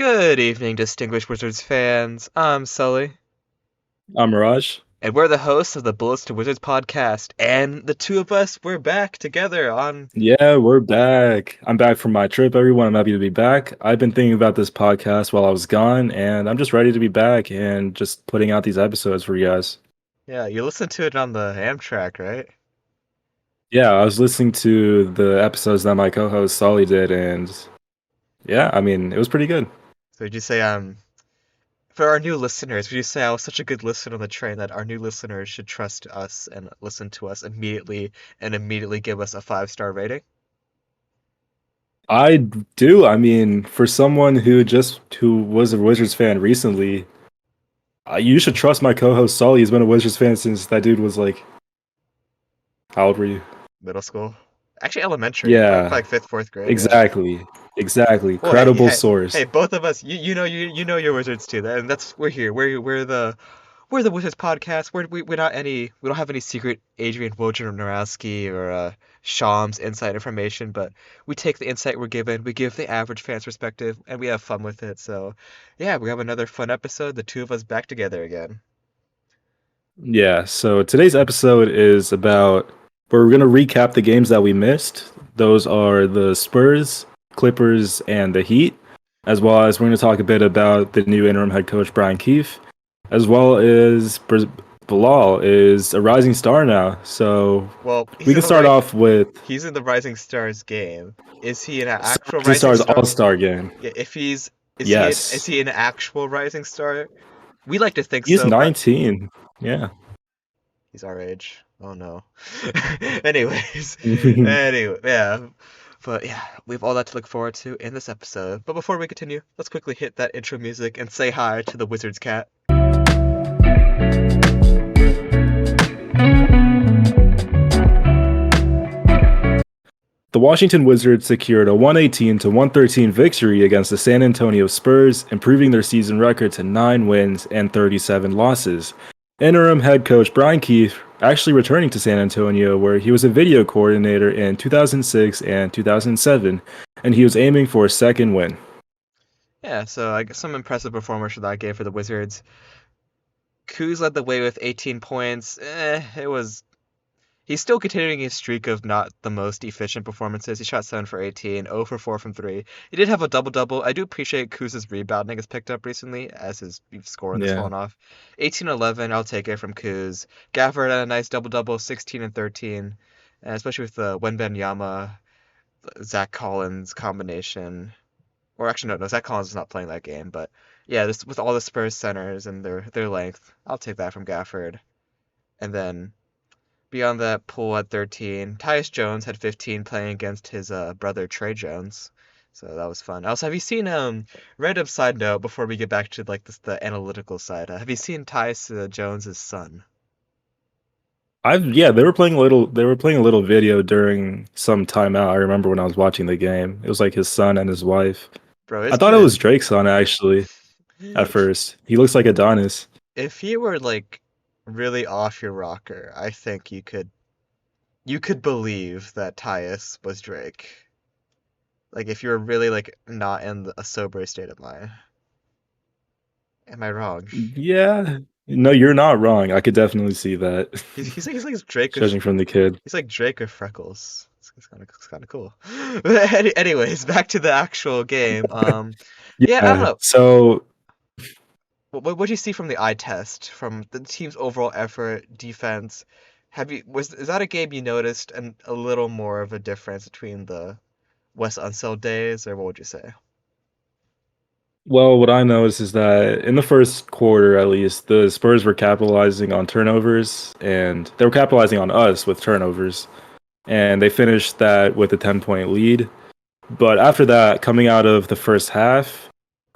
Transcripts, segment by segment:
Good evening, distinguished Wizards fans. I'm Sully, I'm Raj. and we're the hosts of the Bullets to Wizards podcast. And the two of us, we're back together on. Yeah, we're back. I'm back from my trip, everyone. I'm happy to be back. I've been thinking about this podcast while I was gone, and I'm just ready to be back and just putting out these episodes for you guys. Yeah, you listened to it on the Amtrak, right? Yeah, I was listening to the episodes that my co-host Solly did, and yeah, I mean, it was pretty good. So would you say, for our new listeners, would you say I was such a good listener on the train that our new listeners should trust us and listen to us immediately and immediately give us a 5-star rating? I do. I mean, for someone who was a Wizards fan recently, you should trust my co-host Solly. He's been a Wizards fan since that dude was like, how old were you? Middle school? Actually, elementary, probably Yeah, like fifth, fourth grade. Yeah. exactly. Exactly. Well, hey, Credible hey, source. hey, both of us, you know your wizards too, and that's we're here. We're the Wizards podcast. We're not any we don't have any secret Adrian Wojnarowski or Shams inside information, but we take the insight we're given, we give the average fan's perspective, and we have fun with it. So, yeah, we have another fun episode. The two of us back together again. Yeah, so today's episode is about we're going to recap the games that we missed. Those are the Spurs, Clippers, and the Heat, as well as we're going to talk a bit about the new interim head coach, Brian Keefe, as well as Bilal is a rising star now. So Well, we can start off with he's in the Rising Stars game. Is he an actual Rising Rising Stars Star? All-Star game. Yeah, if he's is Yes. he an actual Rising Star? We like to think He's so, but 19. Yeah. he's our age. Oh no. Anyways, anyway, yeah. But yeah, we have all that to look forward to in this episode. But before we continue, let's quickly hit that intro music and say hi to the Wizard's cat. The Washington Wizards secured a 118-113 victory against the San Antonio Spurs, improving their season record to 9 wins and 37 losses. Interim head coach Brian Keefe actually returning to San Antonio, where he was a video coordinator in 2006 and 2007, and he was aiming for a second win. Yeah, so I guess some impressive performers for that game for the Wizards. Kuz led the way with 18 points. It was He's still continuing his streak of not the most efficient performances. He shot 7 for 18, 0 for 4 from 3. He did have a double-double. I do appreciate Kuz's rebounding has picked up recently as his scoring has Yeah. fallen off. 18-11, I'll take it from Kuz. Gafford had a nice double-double, 16 and 13, and especially with the Wenbanyama, Zach Collins combination. Or actually, no, Zach Collins is not playing that game, but yeah, this with all the Spurs centers and their length, I'll take that from Gafford. And then beyond that, Poole had 13. Tyus Jones had 15 playing against his brother Trey Jones. So that was fun. Also, have you seen random side note before we get back to like the analytical side? Have you seen Tyus Jones's son? They were playing a little video during some timeout. I remember when I was watching the game. It was like his son and his wife. Bro, I his thought it kid. was Drake's son actually at first. He looks like Adonis. If he were like really off your rocker, I think you could believe that Tyus was Drake. Like if you're really like not in a sober state of mind. Am I wrong? Yeah. No, you're not wrong. I could definitely see that. He's like Drake with Judging from the kid. He's like Drake with freckles. It's kind of cool. But anyways, back to the actual game. Yeah, I don't Yeah. know. So What do you see from the eye test, from the team's overall effort, defense? Is that a game you noticed a little more of a difference between the Wes Unseld days, or what would you say? well, what I noticed is that in the first quarter at least, the Spurs were capitalizing on turnovers and they were capitalizing on us with turnovers. And they finished that with a 10-point lead. But after that, coming out of the first half,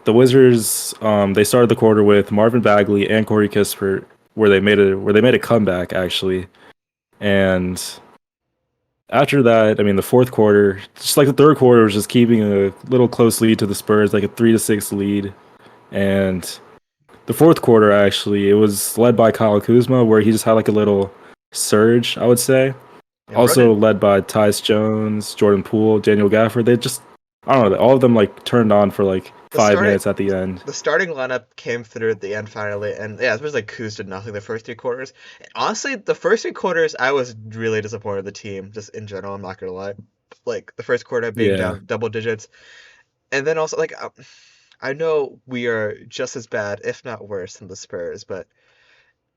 the Wizards they started the quarter with Marvin Bagley and Corey Kispert, where they made a comeback actually. And after that, I mean the fourth quarter, just like the third quarter, was just keeping a little close lead to the Spurs, like a 3-6 lead. And the fourth quarter actually, it was led by Kyle Kuzma, where he just had like a little surge, I would say. Yeah, Also running. led by Tyus Jones, Jordan Poole, Daniel Gafford. They just, I don't know, all of them like turned on for like the 5 minutes starting at the end. the starting lineup came through at the end finally, and yeah, it was like Kuz did nothing the first 3 quarters. Honestly, the first 3 quarters, I was really disappointed with the team, just in general. I'm not gonna lie. Like the first quarter being Yeah. down double digits, and then also like I know we are just as bad, if not worse, than the Spurs, but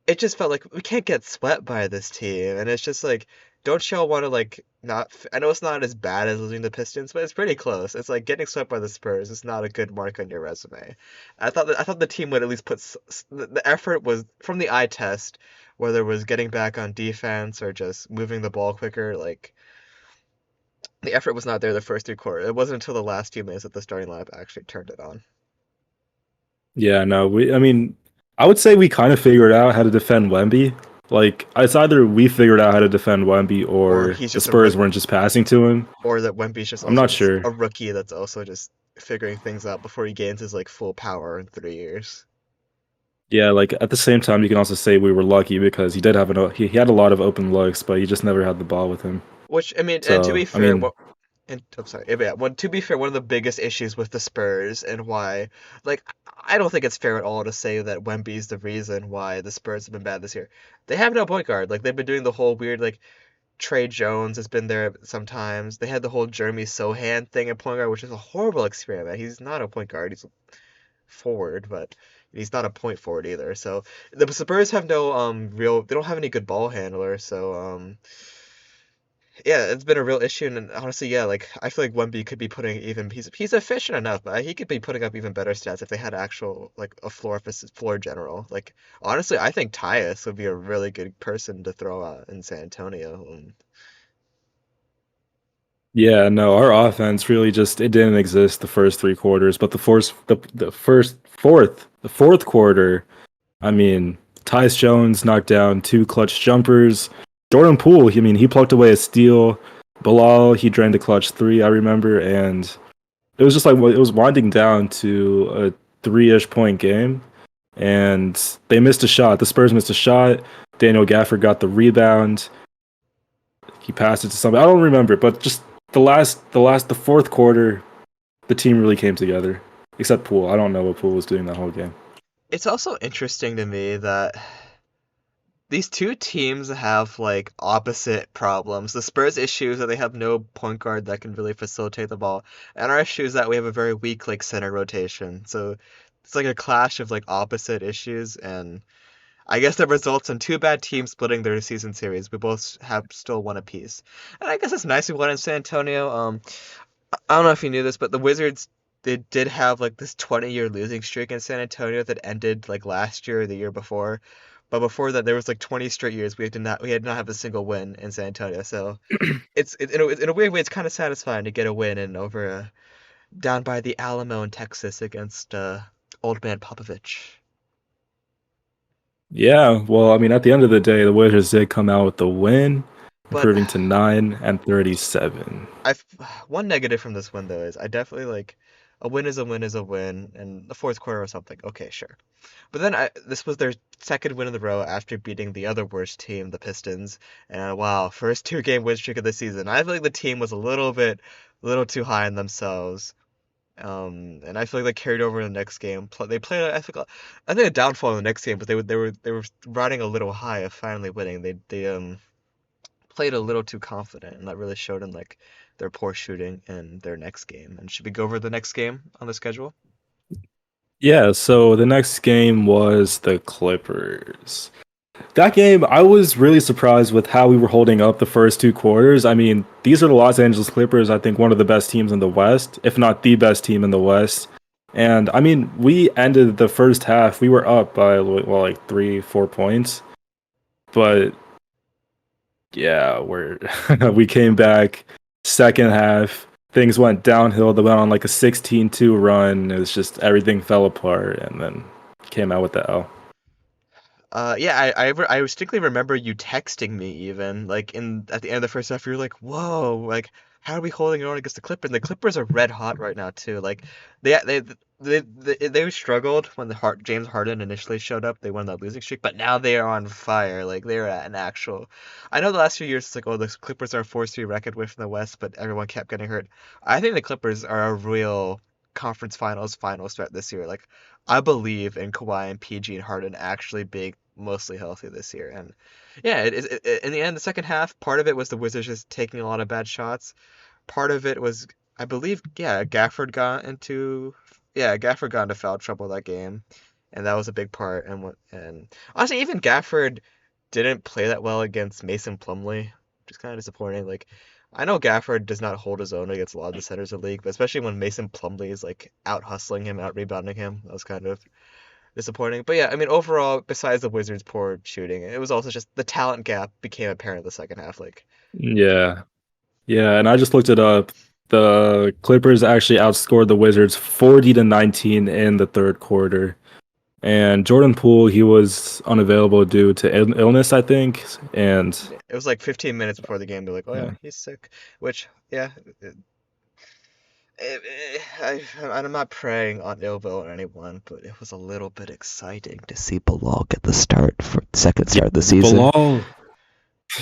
it just felt like we can't get swept by this team, and it's just like, don't y'all want to like not? I know it's not as bad as losing the Pistons, but it's pretty close. It's like getting swept by the Spurs is not a good mark on your resume. I thought the team would at least put the effort was from the eye test, whether it was getting back on defense or just moving the ball quicker. Like the effort was not there the first 3 quarters. It wasn't until the last few minutes that the starting lineup actually turned it on. Yeah, no, I mean, I would say we kind of figured out how to defend Wemby. Like, it's either we figured out how to defend Wemby Or or he's the just a Spurs rook, weren't just passing to him. or that Wemby's just I'm also not just sure. a rookie that's also just figuring things out before he gains his like full power in 3 years. Yeah, like at the same time, you can also say we were lucky because he did have he had a lot of open looks, but he just never had the ball with him. Which I mean, and to be So, I fair, mean, what and I'm sorry, yeah, to be fair, one of the biggest issues with the Spurs and why, like, I don't think it's fair at all to say that Wemby's the reason why the Spurs have been bad this year. They have no point guard. Like they've been doing the whole weird like Trey Jones has been there sometimes. They had the whole Jeremy Sohan thing at point guard, which is a horrible experiment. He's not a point guard. He's forward, but he's not a point forward either. So the Spurs have no real. They don't have any good ball handlers. So yeah, it's been a real issue. And honestly, yeah, like I feel like Wemby could be putting even he's efficient enough, but he could be putting up even better stats if they had actual like a floor general. Like honestly, I think Tyus would be a really good person to throw out in San Antonio. yeah, no, our offense really just it didn't exist the first 3 quarters, but the fourth quarter, I mean, Tyus Jones knocked down 2 clutch jumpers. Jordan Poole, I mean, he plucked away a steal. Bilal, he drained a clutch three, I remember, and it was just like it was winding down to a 3-ish point game, and they missed a shot. The Spurs missed a shot. Daniel Gafford got the rebound. He passed it to somebody. I don't remember, but just the fourth quarter, the team really came together. Except Poole. I don't know what Poole was doing that whole game. It's also interesting to me that these two teams have like opposite problems. The Spurs issue is that they have no point guard that can really facilitate the ball, and our issue is that we have a very weak like center rotation. So it's like a clash of like opposite issues, and I guess that results in two bad teams splitting their season series. We both have still one apiece, and I guess it's nice we won in San Antonio. I don't know if you knew this, but the Wizards they did have like this 20-year losing streak in San Antonio that ended like last year or the year before. But before that, there was like 20 straight years we had not have a single win in San Antonio. So in a weird way, it's kind of satisfying to get a win and over down by the Alamo in Texas against Old Man Popovich. Yeah, well, I mean, at the end of the day, the Wizards did come out with the win, But improving to 9-37. I've one negative from this win though is I definitely like a win is a win is a win, and the fourth quarter or something. Okay, sure. But then this was their second win in the row after beating the other worst team, the Pistons. And wow, first 2 game win streak of the season. I feel like the team was a little too high on themselves. And I feel like they carried over in the next game. They played, I think a downfall in the next game, but they were riding a little high of finally winning. They played a little too confident, and that really showed in like their poor shooting in their next game. And should we go over the next game on the schedule? Yeah, so the next game was the Clippers. That game, I was really surprised with how we were holding up the first 2 quarters. I mean, these are the Los Angeles Clippers, I think one of the best teams in the West, if not the best team in the West. And I mean, we ended the first half, we were up by well, like 3-4 points. But yeah, we came back second half. Things went downhill. They went on like a 16-2 run. It was just everything fell apart, and then came out with the L. Yeah, I distinctly remember you texting me even like in at the end of the first half. You were like, "Whoa, like how are we holding it on against the Clippers?" And the Clippers are red hot right now too. Like they they they struggled when James Harden initially showed up. They won that losing streak, but now they are on fire. Like they're at an actual. I know the last few years it's like, oh, the Clippers are a 4-3 record away from the West, but everyone kept getting hurt. I think the Clippers are a real conference finals start this year. Like I believe in Kawhi and PG and Harden actually being mostly healthy this year. And yeah, in the end, the second half, part of it was the Wizards just taking a lot of bad shots. Part of it was, I believe, Gafford got into foul trouble that game, and that was a big part. And honestly, even Gafford didn't play that well against Mason Plumlee, which is kind of disappointing. Like, I know Gafford does not hold his own against a lot of the centers of the league, but especially when Mason Plumlee is like out hustling him, out rebounding him, that was kind of disappointing. But yeah, I mean, overall, besides the Wizards' poor shooting, it was also just the talent gap became apparent in the second half. Like, Yeah. Yeah, and I just looked it up. The Clippers actually outscored the Wizards 40-19 in the third quarter. And Jordan Poole, he was unavailable due to illness, I think. And it was like 15 minutes before the game. They're like, "Oh yeah, yeah, he's sick," which yeah, I'm not preying on ill will on anyone, but it was a little bit exciting to see Bilal get the start for second yeah, start of the season. Bilal,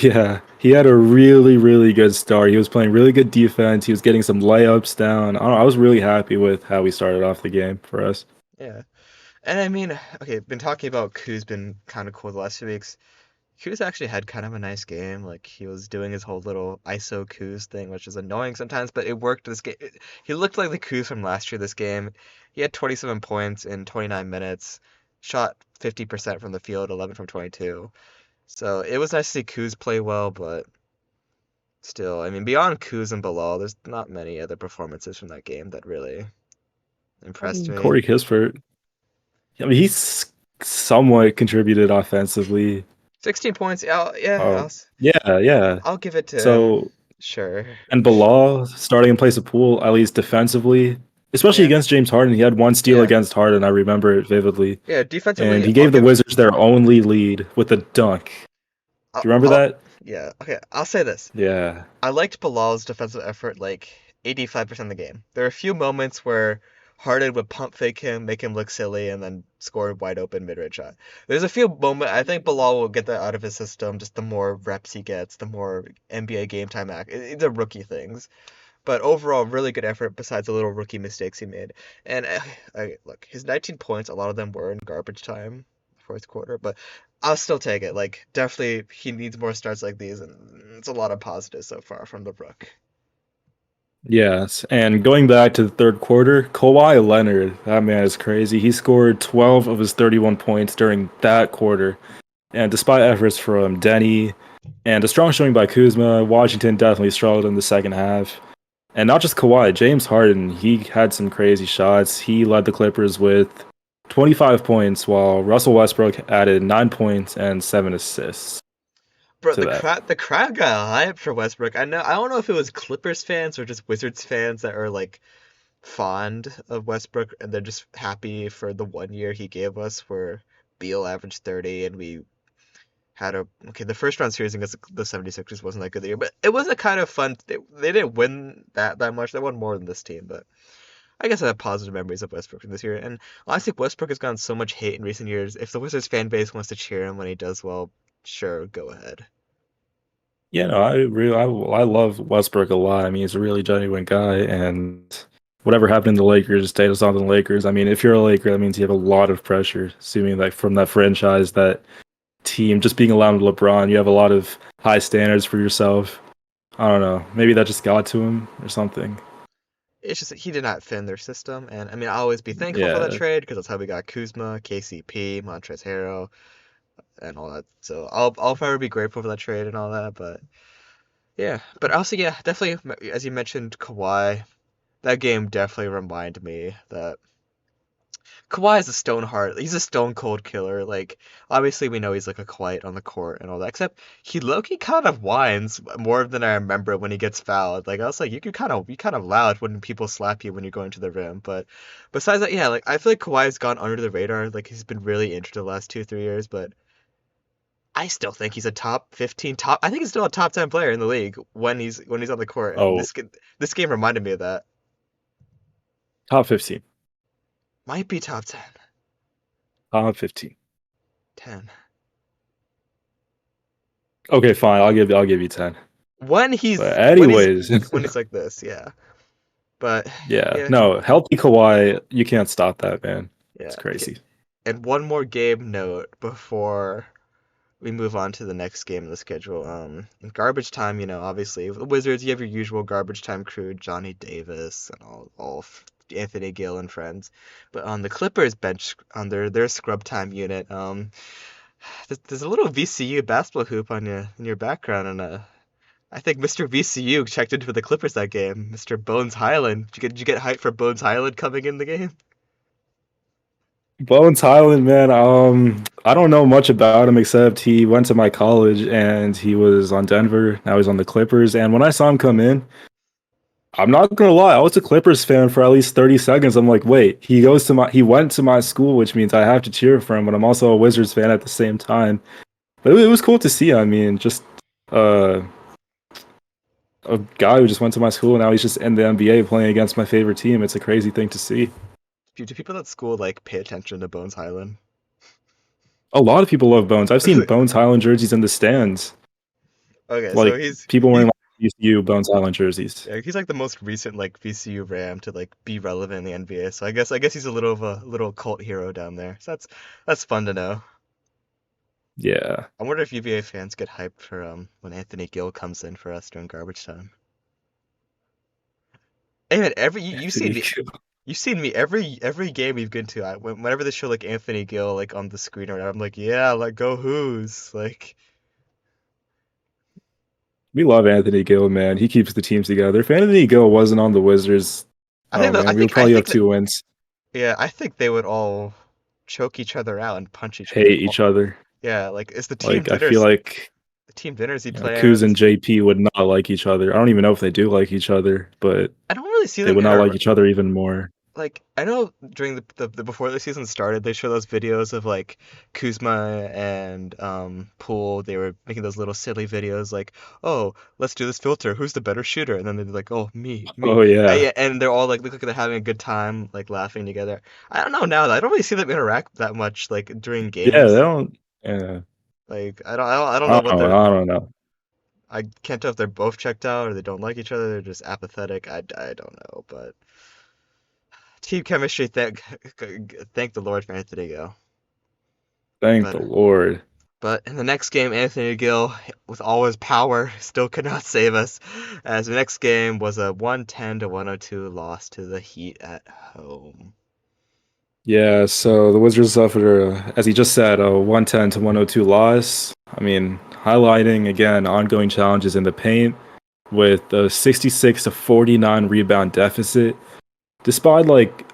yeah, he had a really, really good start. He was playing really good defense. He was getting some layups down. I don't know, I was really happy with how we started off the game for us. Yeah, and I mean, okay, been talking about Kuz been kind of cool the last 2 weeks. Kuz actually had kind of a nice game. Like he was doing his whole little ISO Kuz thing, which is annoying sometimes, but it worked this game. He looked like the Kuz from last year this game. He had 27 points in 29 minutes, shot 50% from the field, 11 from 22. So it was nice to see Kuz play well, but still, I mean, beyond Kuz and Bilal, there's not many other performances from that game that really impressed me. Corey Kispert, I mean, he's somewhat contributed offensively. 16 points, yeah, Oh, yeah, yeah. I'll give it to him. So, Sure. and Bilal starting in place of Poole, at least defensively, especially Yeah, against James Harden. He had one steal yeah, against Harden. I remember it vividly. yeah. And Defensively, he I'll gave the give. Wizards their only lead with a dunk. Do you remember I'll that? yeah. Okay, I'll say this. Yeah. I liked Bilal's defensive effort like 85% of the game. There are a few moments where Harden would pump fake him, make him look silly, and then score a wide open mid-range shot. There's a few moments I think Bilal will get that out of his system. Just the more reps he gets, the more NBA game time act. It's a rookie things. But overall, really good effort besides the little rookie mistakes he made. And look, his 19 points, a lot of them were in garbage time, fourth quarter, but I'll still take it. Like, definitely, he needs more starts like these, and it's a lot of positives so far from the Rook. Yes. And going back to the third quarter, Kawhi Leonard, that man is crazy. He scored 12 of his 31 points during that quarter. And despite efforts from Denny and a strong showing by Kuzma, Washington definitely struggled in the second half. And not just Kawhi, James Harden, he had some crazy shots. He led the Clippers with 25 points, while Russell Westbrook added 9 points and 7 assists Bro, to that. the crowd got hyped for Westbrook. I don't know if it was Clippers fans or just Wizards fans that are like fond of Westbrook and they're just happy for the 1 year he gave us where Beal averaged 30 and we had a okay the first round series against the 76ers wasn't that good the year, but it was a kind of fun. They didn't win that much. They won more than this team, but I guess I have positive memories of Westbrook from this year. And honestly, Westbrook has gotten so much hate in recent years. If the Wizards fan base wants to cheer him when he does well, sure, go ahead. Yeah, no, I love Westbrook a lot. I mean, he's a really genuine guy, and whatever happened in the Lakers stayed us on the Lakers. I mean, if you're a Laker, that means you have a lot of pressure, assuming like from that franchise, that team, just being around LeBron, you have a lot of high standards for yourself. I don't know, maybe that just got to him or something. It's just that he did not fit in their system, and I mean I'll always be thankful for that Yeah, trade because that's how we got Kuzma, KCP, Montrezl Harrell, and all that. So I'll forever be grateful for that trade and all that. But yeah, but also yeah, definitely as you mentioned Kawhi, that game definitely reminded me that Kawhi is a stone heart. He's a stone cold killer. Like obviously we know he's like a quiet on the court and all that. Except he low-key kind of whines more than I remember when he gets fouled. Like I was like you kind of loud when people slap you when you're going to the rim. But besides that, yeah, like I feel like Kawhi's gone under the radar. Like he's been really injured the last 2 3 years, but I still think he's a top 15 top. I think he's still a top 10 player in the league when he's on the court. And oh, this game reminded me of that. top 15, Might be top 10. top 15. 10. Okay, fine, I'll give you 10. When But he's anyways, when he's like this, yeah. But Yeah, yeah, no, healthy Kawhi, you can't stop that, man. It's yeah. crazy. And one more game note before we move on to the next game in the schedule. In garbage time, obviously the Wizards, you have your usual garbage time crew, Johnny Davis and Anthony Gill and friends. But on the Clippers bench, on their scrub time unit, there's a little VCU basketball hoop on your in your background, and I think Mr. VCU checked into the Clippers that game. Mr. Bones Highland. Did you get hyped for Bones Highland coming in the game? Bones Highland, man. I don't know much about him except he went to my college and he was on Denver. Now he's on the Clippers. And when I saw him come in, I'm not gonna lie, I was a Clippers fan for at least 30 seconds. I'm like, wait, he went to my school, which means I have to cheer for him, but I'm also a Wizards fan at the same time. But it was cool to see. I mean, just uh, a guy who just went to my school and now he's just in the NBA playing against my favorite team. It's a crazy thing to see. Do people at school like pay attention to Bones Highland? A lot of people love Bones. I've seen Bones Highland jerseys in the stands. Okay, so Like he's people wearing he's like VCU Bones Highland jerseys. yeah, he's like the most recent like VCU Ram to like be relevant in the NBA. So I guess he's a little of a little cult hero down there. So that's fun to know. Yeah, I wonder if UVA fans get hyped for when Anthony Gill comes in for us during garbage time. Hey man, you've seen Anthony. me. You've seen me every game we've been to. Whenever they show like Anthony Gill like on the screen or whatever, I'm like, yeah, like go Who's. Like We love Anthony Gill, man. He keeps the teams together. If Anthony Gill wasn't on the Wizards, I oh think that man, we would probably have 2 wins. yeah, I think they would all choke each other out and punch each other. Hate each other. Yeah, like it's Like I feel like the team dinners he Kuz and plans. JP would not like each other. I don't even know if they do like each other, but I don't really see they them would not like each other even more. like I know during the before the season started, they show those videos of like Kuzma and Poole. They were making those little silly videos like, "Oh, let's do this filter. Who's the better shooter?" And then they're like, "Oh, me, me." Oh yeah, Yeah, and they're all like look like they're having a good time, like laughing together. I don't know now. I don't really see them interact that much like during yeah. They games. don't. Yeah, Like I don't know what they're. I don't know. I can't tell if they're both checked out or they don't like each other. They're just apathetic. I don't know, but team chemistry. Thank the Lord for Anthony Gill. Thank But the Lord. but in the next game, Anthony Gill, with all his power, still could not save us. As the next game was a 110 to 102 loss to the Heat at home. Yeah, so the Wizards suffered, as he just said, a 110 to 102 loss. I mean, highlighting again ongoing challenges in the paint with a 66 to 49 rebound deficit. Despite like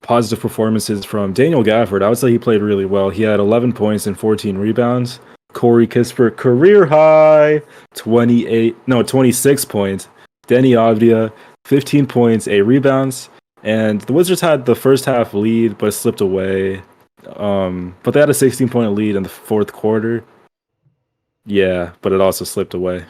positive performances from Daniel Gafford, I would say he played really well. He had 11 points and 14 rebounds. Corey Kispert, career high, 26 points. Denny Avdia, 15 points, 8 rebounds. And the Wizards had the first half lead, but slipped away. But they had a 16-point lead in the fourth quarter. Yeah, but it also slipped away.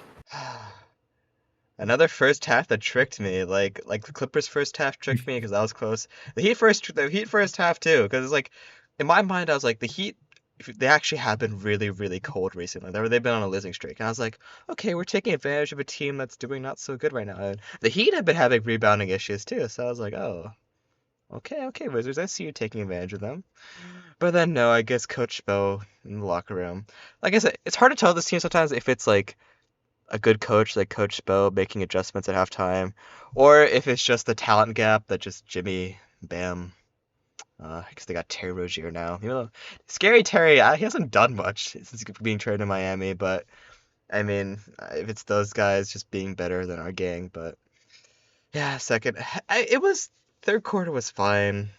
Another first half that tricked me, like the Clippers first half tricked me because I was close. The Heat first half too, because it's like in my mind I was like the Heat, they actually have been really really cold recently. They've been on a losing streak, and I was like, okay, we're taking advantage of a team that's doing not so good right now. And the Heat have been having rebounding issues too, so I was like, oh, okay, okay, Wizards, I see you taking advantage of them. But then no, I guess Coach Spo in the locker room. Like I said, it's hard to tell this team sometimes if it's like a good coach like Coach Spo making adjustments at halftime, or if it's just the talent gap that just Jimmy, Bam. I guess they got Terry Rozier now. Scary Terry, he hasn't done much since being traded to Miami, but I mean, if it's those guys just being better than our gang, but yeah, second, it was third quarter was fine.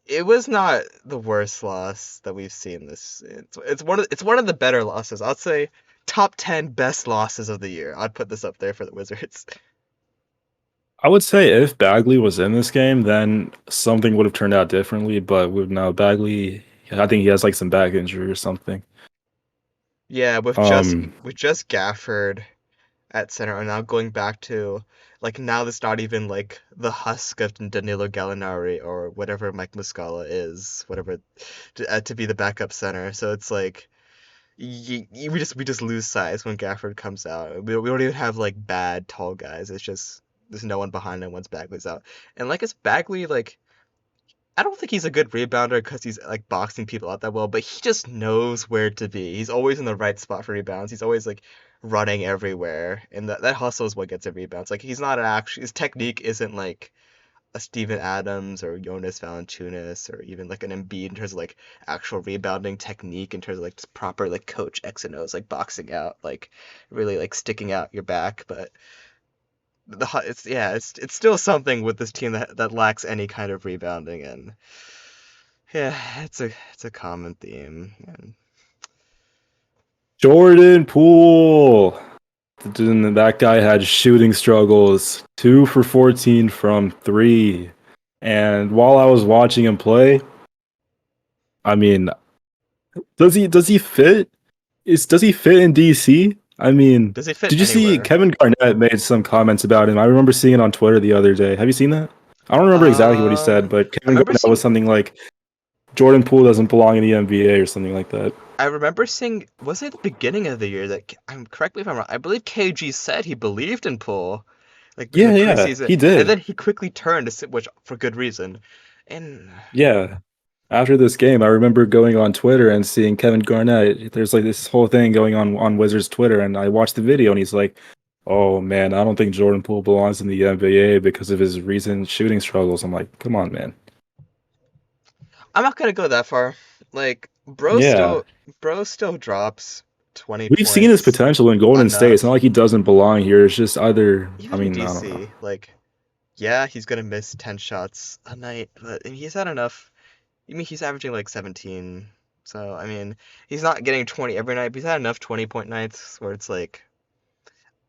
It was not the worst loss that we've seen this. It's one of the better losses. I'd say top 10 best losses of the year. I'd put this up there for the Wizards. I would say if Bagley was in this game, then something would have turned out differently. But with now Bagley, I think he has like some back injury or something. Yeah, Um, with just Gafford at center, and now going back to like now that's not even like the husk of Danilo Gallinari or whatever Mike Muscala is, whatever to be the backup center. So it's like we just lose size when Gafford comes out. We don't even have like bad tall guys. It's just there's no one behind him once Bagley's out. And like it's Bagley, like I don't think he's a good rebounder because he's like boxing people out that well, but he just knows where to be. He's always in the right spot for rebounds. He's always like running everywhere, and that hustle is what gets him rebounds. Like he's not actually his technique isn't like a Steven Adams or Jonas Valanciunas or even like an Embiid in terms of like actual rebounding technique in terms of like just proper like coach X and O's like boxing out like really like sticking out your back. But it's yeah it's still something with this team that lacks any kind of rebounding, and yeah it's a common theme. And Jordan Poole. That guy had shooting struggles. 2 for 14 from 3. And while I was watching him play, I mean, does he fit? Does he fit in DC? I mean, does he fit did you see anywhere? Kevin Garnett made some comments about him? I remember seeing it on Twitter the other day. Have you seen that? I don't remember exactly what he said, but I Kevin remember Garnett was seeing something like Jordan Poole doesn't belong in the NBA or something like that. I remember seeing, was it at the beginning of the year that I'm correct me if I'm wrong. I believe KG said he believed in Poole, like in the Yeah, preseason, he and did. then he quickly turned to sit, which for good reason. And Yeah. After this game, I remember going on Twitter and seeing Kevin Garnett. There's like this whole thing going on Wizards Twitter, and I watched the video, and he's like, "Oh man, I don't think Jordan Poole belongs in the NBA because of his recent shooting struggles." I'm like, "Come on, man." I'm not gonna go that far. Like Yeah, bro still drops 20 we've seen his points potential in Golden State. It's not enough. like he doesn't belong here. It's just either, I Even in mean, I don't know. DC, like yeah, he's gonna miss 10 shots a night, but he's had enough. I mean, he's averaging like 17. So, I mean, he's not getting 20 every night, but he's had enough 20-point nights where it's like,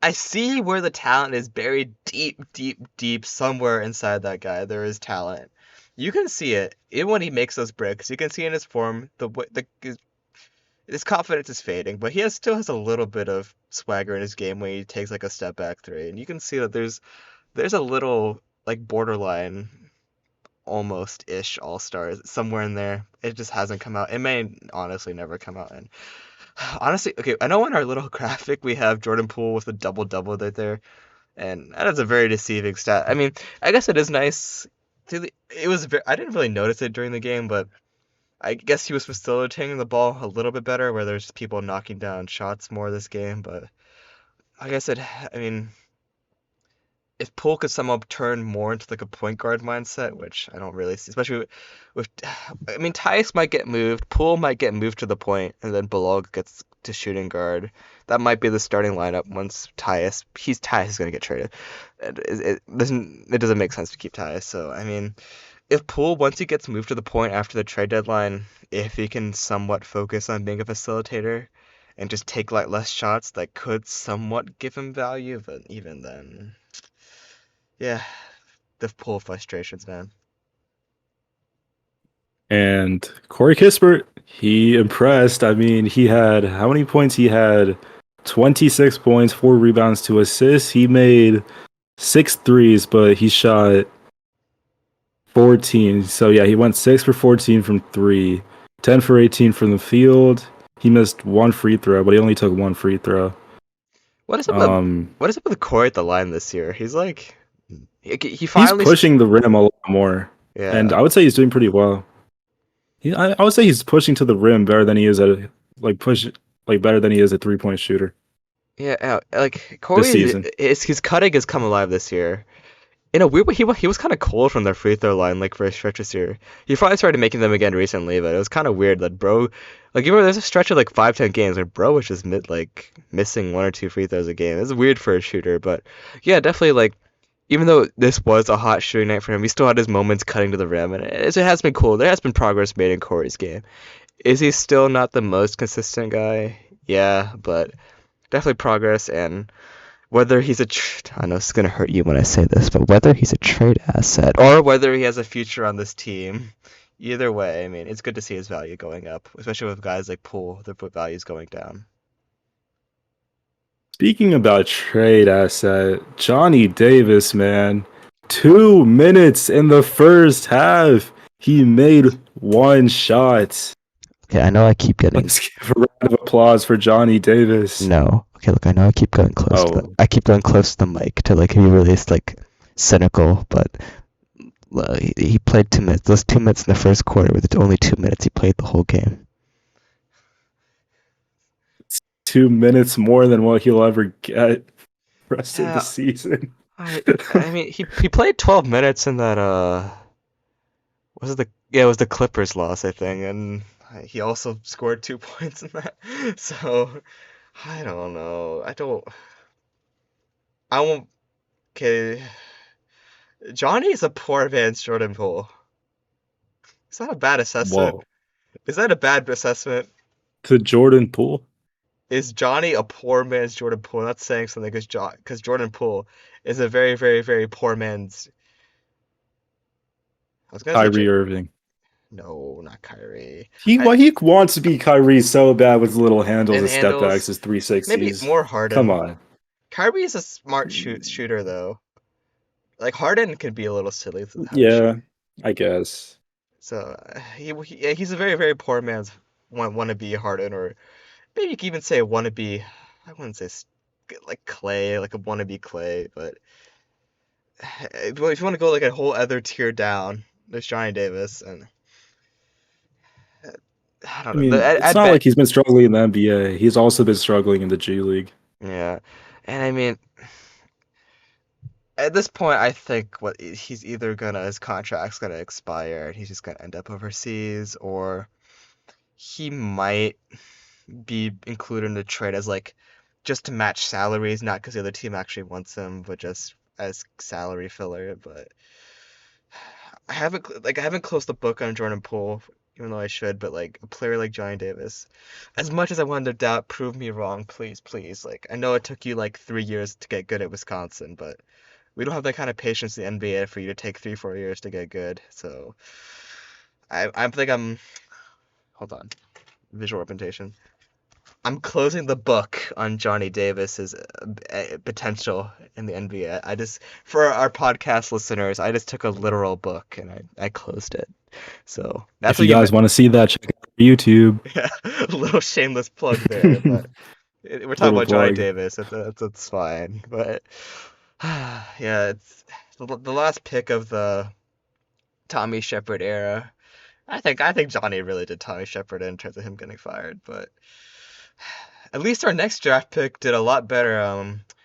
I see where the talent is buried deep, deep, deep somewhere inside that guy. There is talent. You can see it even when he makes those bricks. You can see in his form his confidence is fading, but still has a little bit of swagger in his game when he takes like a step back three, and you can see that there's a little like borderline almost ish all stars somewhere in there. It just hasn't come out. It may honestly never come out. And honestly, okay, I know in our little graphic we have Jordan Poole with a double double right there, and that is a very deceiving stat. I mean, I guess it is nice. It was I didn't really notice it during the game, but I guess he was facilitating the ball a little bit better, where there's people knocking down shots more this game. But like I said, I mean, if Poole could somehow turn more into like a point guard mindset, which I don't really see, especially with I mean, Tyus might get moved, Poole might get moved to the point, and then Bilal gets to shooting guard. That might be the starting lineup once Tyus is going to get traded. It doesn't make sense to keep Tyus. So I mean, if Poole once he gets moved to the point after the trade deadline, if he can somewhat focus on being a facilitator and just take like less shots, that could somewhat give him value. But even then. Yeah, the Poole frustrations, man. And Corey Kispert, he impressed. I mean, he had how many points? He had 26 points, 4 rebounds, 2 assists. He made 6 threes, but he shot 14. So yeah, he went 6 for 14 from 3, 10 for 18 from the field. He missed 1 free throw, but he only took 1 free throw. What is up with Um, what is up with Corey at the line this year? He's like he he's finally pushing the rim a lot more, and yeah. I would say he's doing pretty well. I would say he's pushing to the rim better than he is at like push like better than he is a 3-point shooter Yeah, like this Corey season. his cutting has come alive this year. In a weird way, he was kind of cold from the free throw line like for a stretch this year. He probably started making them again recently, but it was kind of weird that bro, like you remember there's a stretch of like 5-10 games where bro was just missing 1 or 2 free throws a game. It's weird for a shooter, but yeah, definitely like even though this was a hot shooting night for him, he still had his moments cutting to the rim, and it has been cool. There has been progress made in Corey's game. Is he still not the most consistent guy? Yeah, but definitely progress. And whether he's I know it's gonna hurt you when I say this, but whether he's a trade asset or whether he has a future on this team, either way, I mean, it's good to see his value going up, especially with guys like Poole, their values going down. Speaking about trade asset, Johnny Davis, man, 2 minutes in the first half, he made 1 shot. Okay, I know I keep getting Let's give a round of applause for Johnny Davis. no. Okay, look, I know I keep getting close to Oh, I keep going close to the mic to like be really like cynical, but he played 2 minutes. Those 2 minutes in the first quarter were the only 2 minutes he played the whole game. 2 minutes more than what he'll ever get the rest of the Yeah, season. I mean he played 12 minutes in that was it the yeah, it was the Clippers loss, I think, and he also scored 2 points in that. So I don't know. I won't. Okay, Johnny is a poor man's Jordan Poole. Is that a bad assessment? Whoa. Is that a bad assessment? To Jordan Poole? Is Johnny a poor man's Jordan Poole? Not saying something because Jordan Poole is a very, very, very poor man's. I was gonna say Kyrie Irving. no, not Kyrie. He I he wants to be Kyrie so bad with his little handles, and his step backs, handles his maybe 360s. more Come Harden. on. Kyrie is a smart shooter though. Like Harden could be a little silly with how he Yeah, shoot. I guess. So yeah, he's a very, very poor man's wannabe Harden, or maybe you could even say wannabe. I wouldn't say like Clay, like a wannabe Clay, but if you want to go like a whole other tier down, there's Johnny Davis, and uh, I I don't know. mean, it's At not bet, like he's been struggling in the NBA. He's also been struggling in the G League. yeah. And I mean, at this point, I think what he's either gonna his contract's gonna expire and he's just gonna end up overseas, or he might be included in the trade as like just to match salaries, not because the other team actually wants him, but just as salary filler. But I haven't closed the book on Jordan Poole, even though I should. But like a player like Johnny Davis, as much as I wanted to doubt, prove me wrong, please, please. Like I know it took you like 3 years to get good at Wisconsin, but we don't have that kind of patience in the NBA for you to take 3, 4 years to get good. So I think I'm hold on, visual representation. I'm closing the book on Johnny Davis's potential in the NBA. I just, for our podcast listeners, I just took a literal book and I closed it. So that's If what you you guys meant. want to see that, check out YouTube. Yeah, a little shameless plug there, but we're talking Little about Johnny plug. Davis. That's fine. But yeah, it's the last pick of the Tommy Shepard era. I think Johnny really did Tommy Shepard in terms of him getting fired, but at least our next draft pick did a lot better.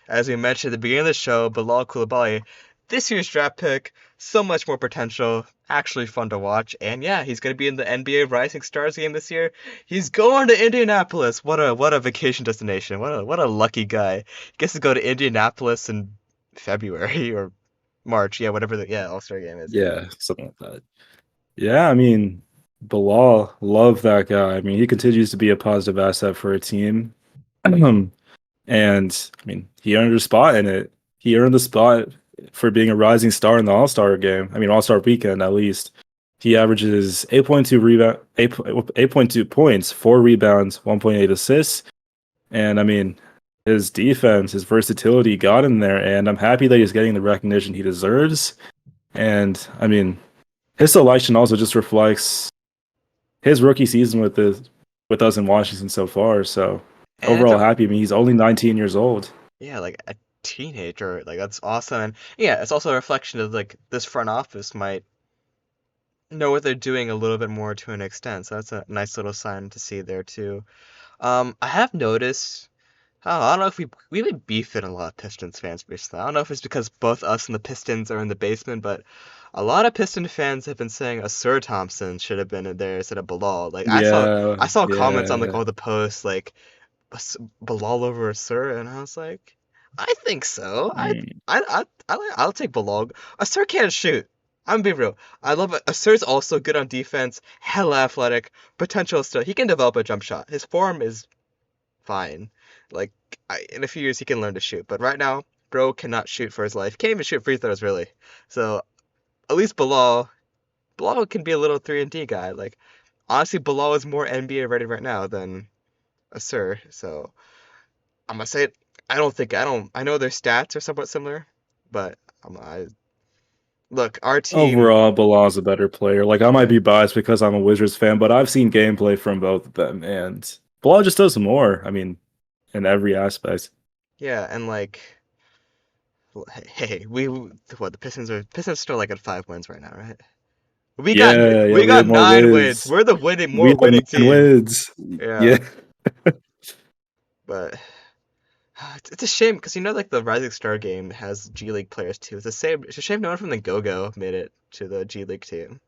As we mentioned at the beginning of the show, Bilal Coulibaly, this year's draft pick, so much more potential, actually fun to watch, and yeah, he's going to be in the NBA Rising Stars game this year. He's going to Indianapolis. What a vacation destination. What a lucky guy. He gets to go to Indianapolis in February or March, yeah, whatever the All-Star game is, yeah. Yeah, something like that. Yeah, I mean, Bilal, love that guy. I mean, he continues to be a positive asset for a team. And I mean, he earned a spot in it. He earned the spot for being a rising star in the All Star game. I mean, All Star weekend at least. He averages 8.2 rebound, 8.2 points, 4 rebounds, 1.8 assists, and I mean, his defense, his versatility got him there. And I'm happy that he's getting the recognition he deserves. And I mean, his selection also just reflects his rookie season with us in Washington so far. So And overall happy. I mean, he's only 19 years old. yeah, like a teenager, like that's awesome. And yeah, it's also a reflection of like this front office might know what they're doing a little bit more to an extent. So that's a nice little sign to see there too. I have noticed. Oh, I don't know if we've been beefing a lot of Pistons fans recently. I don't know if it's because both us and the Pistons are in the basement, but a lot of Piston fans have been saying a Sir Thompson should have been in there instead of Bilal. Like Yeah, I saw comments on like yeah. all the posts like Bilal over a Sir, and I was like, I think so. Mm. I'll take Bilal. A Sir can't shoot. I'm gonna be real. I love it. A Sir's also good on defense, hella athletic, potential still. He can develop a jump shot. His form is fine. Like in a few years he can learn to shoot, but right now, bro cannot shoot for his life. Can't even shoot free throws really. So at least Bilal can be a little 3-and-D guy. Like honestly, Bilal is more NBA ready right now than a Sir. So I'm gonna say it. I don't. I know their stats are somewhat similar, but look, our team. Overall, Bilal's a better player. Like I might Yeah, be biased because I'm a Wizards fan, but I've seen gameplay from both of them, and Bilal just does more. I mean, in every aspect. yeah, and like Hey, what the Pistons still like at 5 wins right now, right? We got Yeah, yeah, we we got have more 9 wins. wins. We're the winning We more have winning team. wins. Yeah, Yeah. but it's a shame because like the Rising Star game has G League players too. It's a shame no one from the Go-Go made it to the G League team.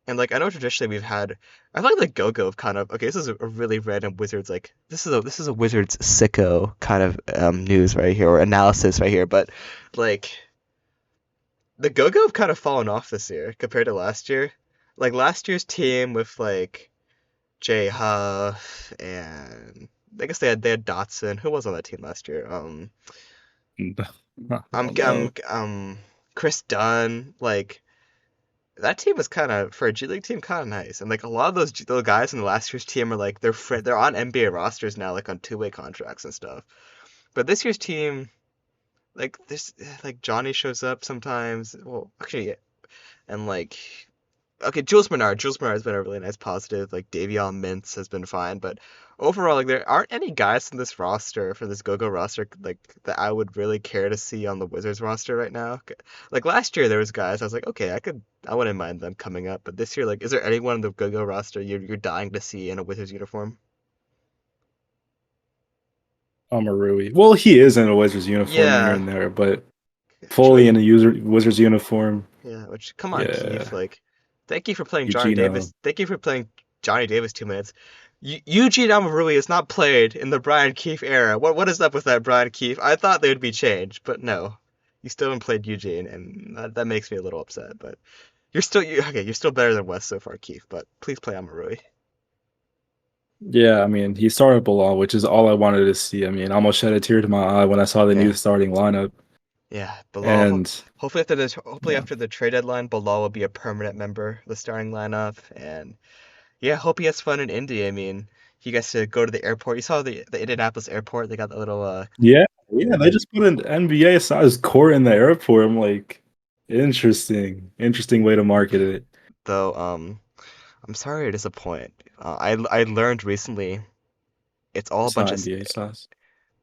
And like I know traditionally we've had, I feel like the Go-Go have kind of, okay, this is a really random Wizards, like this is a Wizards sicko kind of news right here, or analysis right here, but like the Go-Go have kind of fallen off this year compared to last year. Like last year's team with like Jay Huff and I guess they had Dotson. Who was on that team last year? I I'm don't know. Chris Dunn. Like that team was kind of, for a G League team, kind of nice. And like a lot of those guys in the last year's team are like they're on NBA rosters now, like on two-way contracts and stuff. But this year's team, like this, like Johnny shows up sometimes. Well, actually, yeah. And like, okay, Jules Menard has been a really nice positive. Like Davion Mintz has been fine, but overall, like there aren't any guys in this roster, for this Go-Go roster, like that I would really care to see on the Wizards roster right now. Like last year, there was guys I was like, okay, I wouldn't mind them coming up. But this year, like, is there anyone in the Go-Go roster you're dying to see in a Wizards uniform? Rui. Well, he is in a Wizards uniform here Yeah, and there, but fully Troy. in a user Wizards uniform. Yeah, which come on, Keith. Yeah, Like, thank you for playing Johnny Eugenio. Davis. Thank you for playing Johnny Davis 2 minutes. Eugene Amarui has not played in the Brian Keefe era. What is up with that, Brian Keefe? I thought there would be change, but no. You still haven't played Eugene, and that makes me a little upset. But okay. You're still better than West so far, Keefe. But please play Amarui. Yeah, I mean, he started Bilal, which is all I wanted to see. I mean, I almost shed a tear to my eye when I saw the Yeah, new starting lineup. yeah. Bilal. And Hopefully yeah, after the trade deadline, Bilal will be a permanent member of the starting lineup, and yeah, hope he has fun in Indy. I mean, he gets to go to the airport. You saw the Indianapolis airport. They got the little yeah, yeah. They just put an NBA sized court in the airport. I'm like, interesting way to market it. though. I'm sorry to disappoint. I learned recently it's all a It's bunch not of NBA size.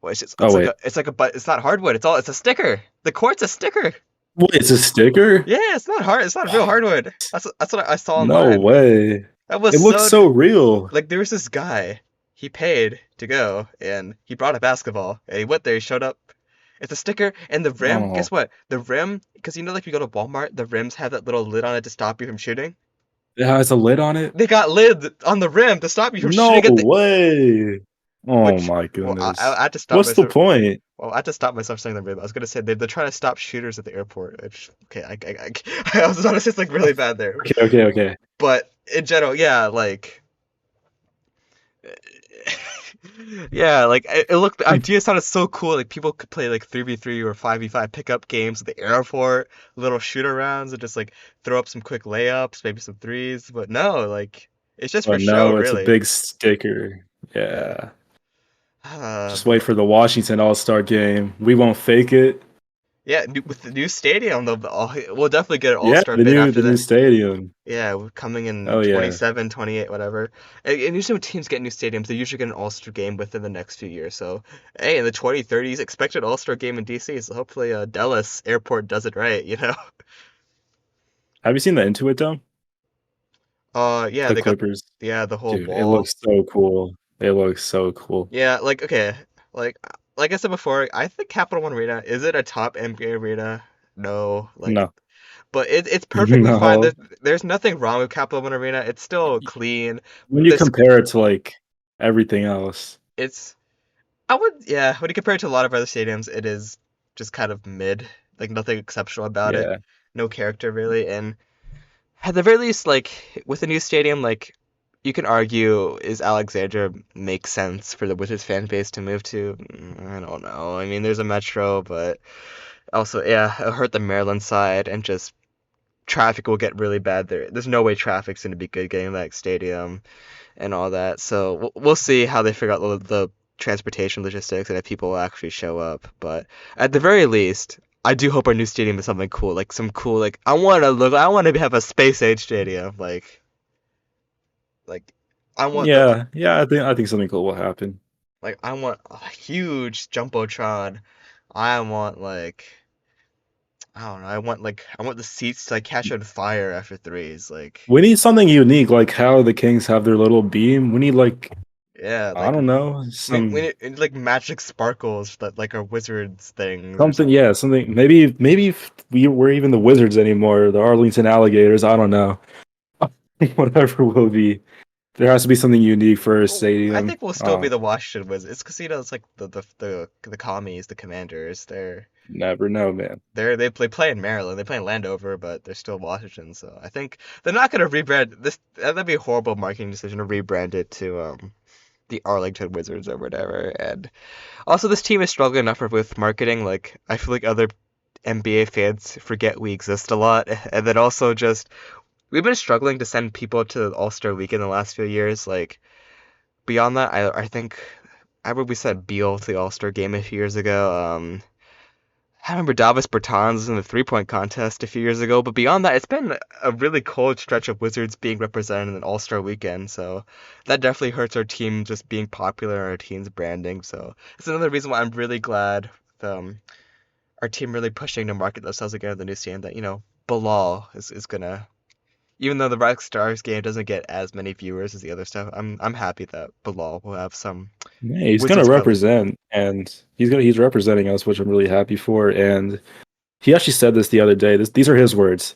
well, it's just Oh wait, it's like a but it's not hardwood. It's a sticker. The court's a sticker. wait, it's a sticker? Yeah, it's not hard. It's not real hardwood. That's what I saw No online. way. That was It looks so so real. like there was this guy. He paid to go and he brought a basketball and he went there. He showed up. It's a sticker and the rim. Oh, Guess what? The rim, because like if you go to Walmart, the rims have that little lid on it to stop you from shooting. it has a lid on it? They got lid on the rim to stop you from No shooting at the way. Oh which my well I goodness. had to stop What's the myself. point? Well, I had to stop myself saying the rim. I was gonna say they're trying to stop shooters at the airport. Which okay, I was honestly like really bad there, Okay. but in general, yeah, like yeah, like it looked. The idea sounded so cool. Like people could play like 3v3 or 5v5 pickup games at the airport, little shoot arounds, and just like throw up some quick layups, maybe some threes. But no, like it's just for But show, no, it's a really. big sticker. Yeah. Yeah. Just wait But for the Washington All-Star game. We won't fake it. yeah, with the new stadium, we'll definitely get an Yeah, All-Star bid after the new that. stadium. Yeah, we're coming in Oh yeah. 27, 28, whatever. And usually when teams get new stadiums, they usually get an All-Star game within the next few years. So, hey, in the 2030s, expected All-Star game in DC. So hopefully, Dallas Airport does it right, you know? Have you seen the Intuit Dome? Yeah, The they got, Clippers. yeah, the whole Dude, it wall. looks so cool. It looks so cool. Yeah, like, okay, like, like I said before, I think Capital One Arena, is it a top NBA arena? No, like, No. but it's perfectly fine. No. There's nothing wrong with Capital One Arena. It's still clean. When you This, compare it to like everything else. it's I would, yeah, when you compare it to a lot of other stadiums, it is just kind of mid, like nothing exceptional about it, Yeah. no character really, and at the very least, like with a new stadium, like you can argue is Alexandria make sense for the Wizards fan base to move to? I don't know. I mean, there's a metro, but also, yeah, it'll hurt the Maryland side, and just traffic will get really bad there. There's no way traffic's gonna be good getting that stadium and all that. So we'll see how they figure out the transportation logistics and if people will actually show up. But at the very least, I do hope our new stadium is something cool, like some cool, like I want to have a space age stadium, like I want the Yeah, I think something cool will happen. like I want a huge jumbotron I want like I don't know. I want the seats to like catch on fire after threes. Like We need something unique, like how the Kings have their little beam. We need like yeah, I don't know, some we need like magic sparkles that like are wizards things or something. something. Yeah, something. Maybe if we were even the Wizards anymore, the Arlington Alligators. I don't know. Whatever will be. There has to be something unique for a Oh, I stadium. think we'll still be Oh, the Washington Wizards. It's because you know it's like the commies, the Commanders. never know, man. They play in Maryland. They play in Landover, but they're still Washington. So I think they're not gonna rebrand this. That'd be a horrible marketing decision to rebrand it to the Arlington Wizards or whatever. And also, this team is struggling enough with marketing. Like I feel like other NBA fans forget we exist a lot, and then also just we've been struggling to send people to All Star Weekend the last few years. Like beyond that, I think I remember we sent Beal to the All Star game a few years ago. I remember Davis Bertans was in the 3-point contest a few years ago, but beyond that, it's been a really cold stretch of Wizards being represented in an All Star Weekend. So that definitely hurts our team just being popular and our team's branding. So it's another reason why I'm really glad our team really pushing to market themselves again in the new stadium. That Bilal is gonna, even though the Rock Stars game doesn't get as many viewers as the other stuff, I'm happy that Bilal will have some Yeah, he's gonna Wizards color. represent, and he's representing us, which I'm really happy for. And he actually said this the other day. These are his words.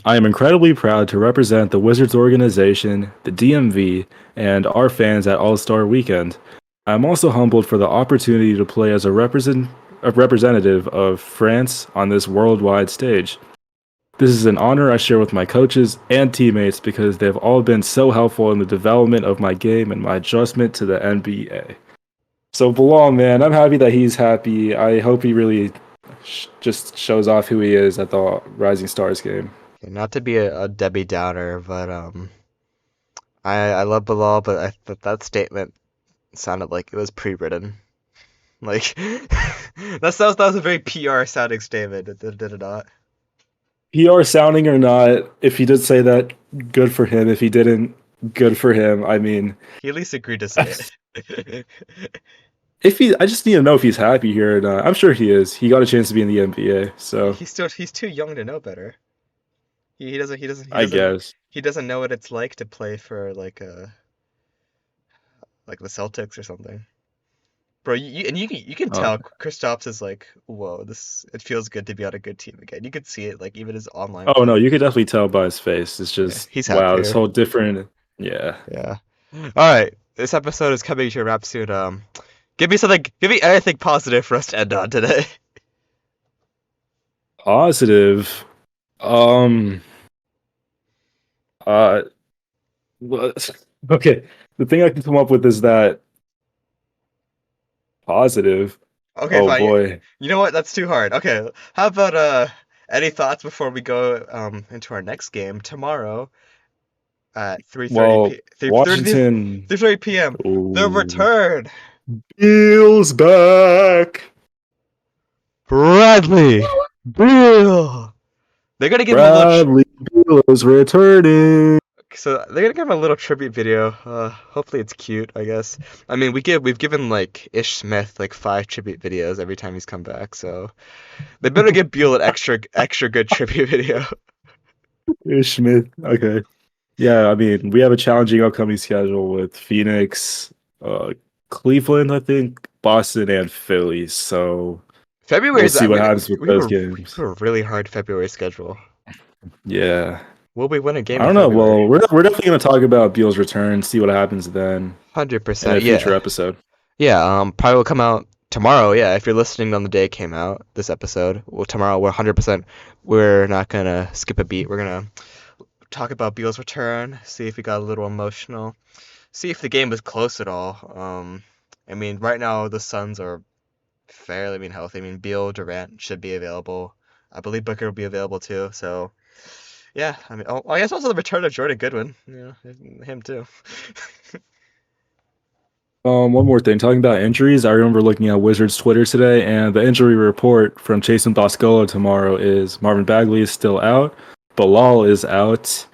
I am incredibly proud to represent the Wizards organization, the DMV, and our fans at All Star Weekend. I am also humbled for the opportunity to play as a representative of France on this worldwide stage. This is an honor I share with my coaches and teammates because they have all been so helpful in the development of my game and my adjustment to the NBA. So Bilal, man, I'm happy that he's happy. I hope he really just shows off who he is at the Rising Stars game. Okay, not to be a Debbie Downer, but I love Bilal, but I thought that statement sounded like it was pre-written. Like that was a very PR sounding statement, did it not? PR sounding or not, if he did say that, good for him. If he didn't, good for him. I mean, He at least agreed to say it. I just need to know if he's happy here or not. I'm sure he is. He got a chance to be in the NBA, so He's too young to know better. I guess. He doesn't know what it's like to play for like the Celtics or something. Bro, you can Oh, tell Kristaps is like, whoa, this it feels good to be on a good team again. You could see it like even his online oh no, play. you could definitely tell by his face. It's Yeah, just he's wow, this happier. whole different. Yeah, Yeah. All right, this episode is coming to a wrap soon. Give me anything positive for us to end on today. positive. Um. Uh. Okay. The thing I can come up with is that positive. Okay, Oh fine. boy. You know what? That's too hard. Okay, how about any thoughts before we go into our next game tomorrow at Well, 3:30 Washington. 3:30 p.m. The Oh, return. Beal's back. Bradley Beal. They're gonna give him a little. Bradley Beal is returning. So they're gonna give him a little tribute video. Hopefully it's cute. I guess. I mean, we've given like Ish Smith like 5 tribute videos every time he's come back. So they better give Beal an extra good tribute video. Ish Smith. Okay. Yeah, I mean, we have a challenging upcoming schedule with Phoenix, uh, Cleveland, I think, Boston, and Philly. So February we'll is see what happens with those we games. have a really hard February schedule. Yeah. Will we win a game I in don't know. February? Well, we're definitely going to talk about Beal's return, see what happens then in 100%. a future Yeah. episode. Yeah. Probably will come out tomorrow. Yeah. If you're listening on the day it came out, this episode. Well, tomorrow we're 100%. We're not gonna skip a beat. We're gonna talk about Beal's return. See if he got a little emotional. See if the game was close at all. I mean, right now the Suns are fairly healthy. I mean, Beal, Durant should be available. I believe Booker will be available too. So yeah, I mean, oh, I guess also the return of Jordan Goodwin. Him too. One more thing, talking about injuries, I remember looking at Wizards Twitter today, and the injury report from Jason Boscola tomorrow is Marvin Bagley is still out, Bilal is out,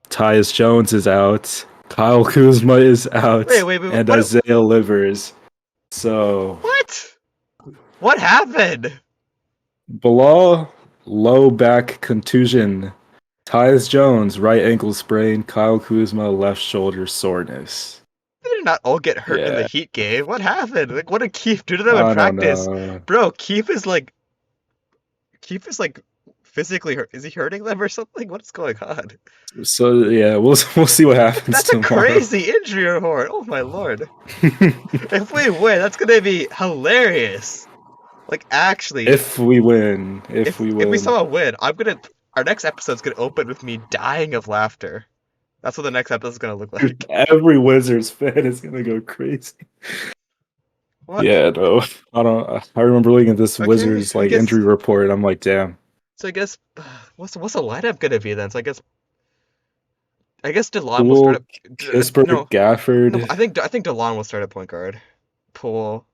Tyus Jones is out, Kyle Kuzma is out, Wait, and what? Isaiah Livers. So What? What happened? Bilal, low back contusion. Tyus Jones, right ankle sprain. Kyle Kuzma, left shoulder soreness. They did not all get hurt in the Yeah, Heat game. What happened? Like, what did Keith do to them in I don't practice? know. Bro, Keith is like physically hurt. Is he hurting them or something? What's going on? So yeah, we'll see what happens That's a tomorrow. crazy injury report. Oh my lord. If we win, that's gonna be hilarious. Like actually, If we win, if we if we win, somehow win, our next episode's gonna open with me dying of laughter. That's what the next episode's gonna look like. every Wizards fan is gonna go crazy. What? Yeah, no, I don't. I remember looking at this Okay, Wizards I like guess. injury report. And I'm like, damn. So I guess what's the lineup gonna be then? So I guess DeLon will start Poole, at Kispert, no. Gafford, I think DeLon will start at point guard. Poole,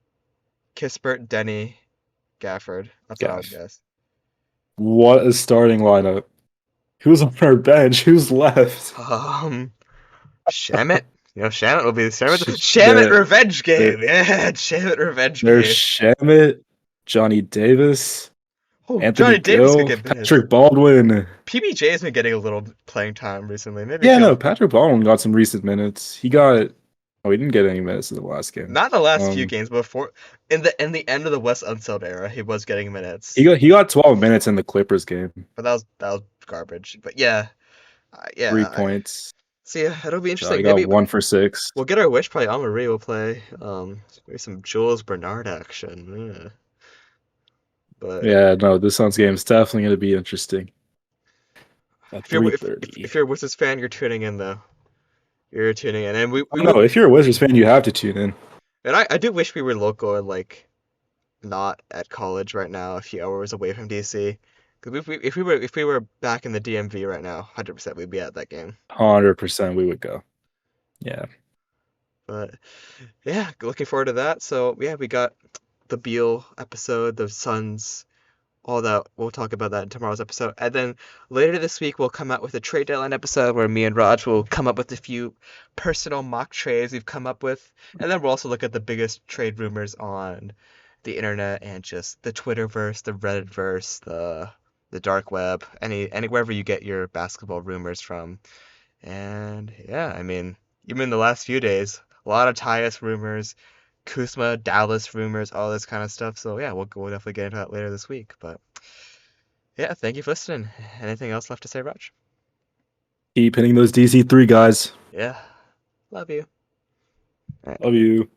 Kispert, Denny, Gafford. That's what I would Gaff. guess. What a starting lineup! Who's on our bench? Who's left? Um, Shamit. Shamit will be Shamit The revenge the game. Yeah, Shamit revenge there's game. Shamit, Johnny Davis, Oh, Anthony Johnny Davis could Gill, get minutes. Patrick Baldwin. PBJ has been getting a little playing time recently. Maybe Yeah, no, he'll Patrick Baldwin got some recent minutes. He got. Oh, he didn't get any minutes in the last game. not in the last few Um, games, but before in the end of the Wes Unseld era, he was getting he minutes. got he got 12 minutes in the Clippers game. But that was garbage. But yeah, Three yeah. points. So yeah, it'll be So he interesting. got Maybe 1 for 6. we'll get our wish. Probably Amari will play. Maybe some Jules Bernard action. Yeah. But Yeah, no, this Suns game is definitely going to be interesting at if you're 3:30. if you're a Wizards fan, you're tuning in though. You're tuning in, and we Oh no, will. if you're a Wizards fan, you have to tune in. And I do wish we were local and like not at college right now, a few hours away from DC. Because if we were back in the DMV right now, 100% we'd be at that game. 100% we would go. Yeah. But yeah, looking forward to that. So yeah, we got the Beal episode, the Suns, all that. We'll talk about that in tomorrow's episode. And then later this week, we'll come out with a trade deadline episode where me and Raj will come up with a few personal mock trades we've come up with. And then we'll also look at the biggest trade rumors on the internet and just the Twitterverse, the Redditverse, the dark web, any wherever you get your basketball rumors from. And yeah, I mean, even in the last few days, a lot of Tyus rumors, Kuzma, Dallas rumors, all this kind of stuff. So yeah, we'll definitely get into that later this week. But yeah, thank you for listening. Anything else left to say, Raj? Keep hitting those DC3 guys. Yeah, love you. All right. Love you.